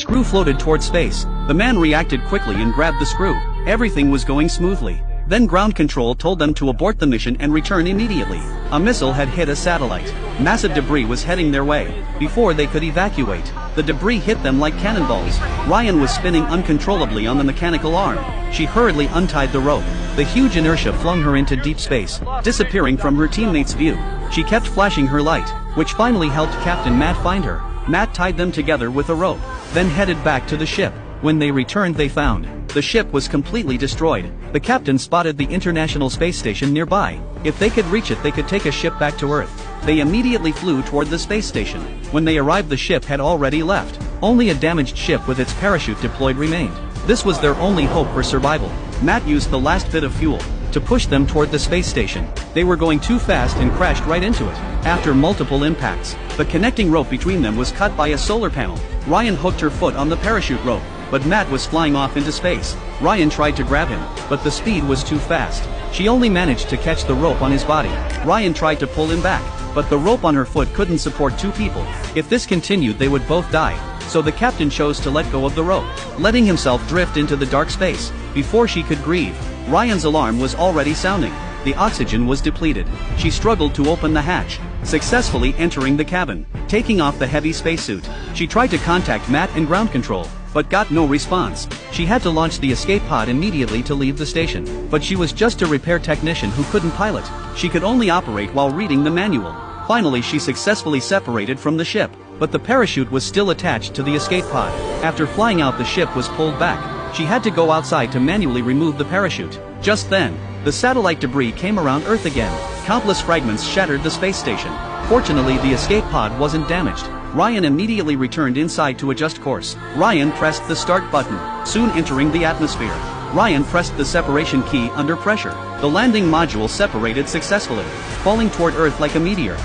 screw floated toward space. The man reacted quickly and grabbed the screw. Everything was going smoothly. Then ground control told them to abort the mission and return immediately. A missile had hit a satellite. Massive debris was heading their way. Before they could evacuate, the debris hit them like cannonballs. Ryan was spinning uncontrollably on the mechanical arm. She hurriedly untied the rope. The huge inertia flung her into deep space, disappearing from her teammates' view. She kept flashing her light, which finally helped Captain Matt find her. Matt tied them together with a rope, then headed back to the ship. When they returned, they found the ship was completely destroyed. The captain spotted the International Space Station nearby. If they could reach it, they could take a ship back to Earth. They immediately flew toward the space station. When they arrived, the ship had already left. Only a damaged ship with its parachute deployed remained. This was their only hope for survival. Matt used the last bit of fuel to push them toward the space station. They were going too fast and crashed right into it. After multiple impacts, the connecting rope between them was cut by a solar panel. Ryan hooked her foot on the parachute rope, but Matt was flying off into space. Ryan tried to grab him, but the speed was too fast. She only managed to catch the rope on his body. Ryan tried to pull him back, but the rope on her foot couldn't support two people. If this continued, they would both die. So the captain chose to let go of the rope, letting himself drift into the dark space. Before she could grieve, Ryan's alarm was already sounding. The oxygen was depleted. She struggled to open the hatch, successfully entering the cabin, taking off the heavy spacesuit. She tried to contact Matt and ground control, but got no response. She had to launch the escape pod immediately to leave the station. But she was just a repair technician who couldn't pilot. She could only operate while reading the manual. Finally, she successfully separated from the ship, but the parachute was still attached to the escape pod. After flying out, the ship was pulled back. She had to go outside to manually remove the parachute. Just then, the satellite debris came around Earth again. Countless fragments shattered the space station. Fortunately, the escape pod wasn't damaged. Ryan immediately returned inside to adjust course. Ryan pressed the start button, soon entering the atmosphere. Ryan pressed the separation key under pressure. The landing module separated successfully, falling toward Earth like a meteor.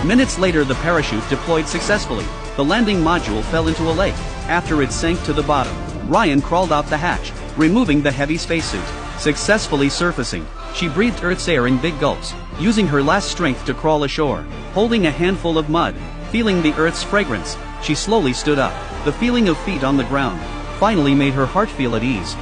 Minutes later, the parachute deployed successfully. The landing module fell into a lake. After it sank to the bottom, Ryan crawled out the hatch, removing the heavy spacesuit. Successfully surfacing, she breathed Earth's air in big gulps, using her last strength to crawl ashore. Holding a handful of mud, feeling the Earth's fragrance, she slowly stood up. The feeling of feet on the ground finally made her heart feel at ease.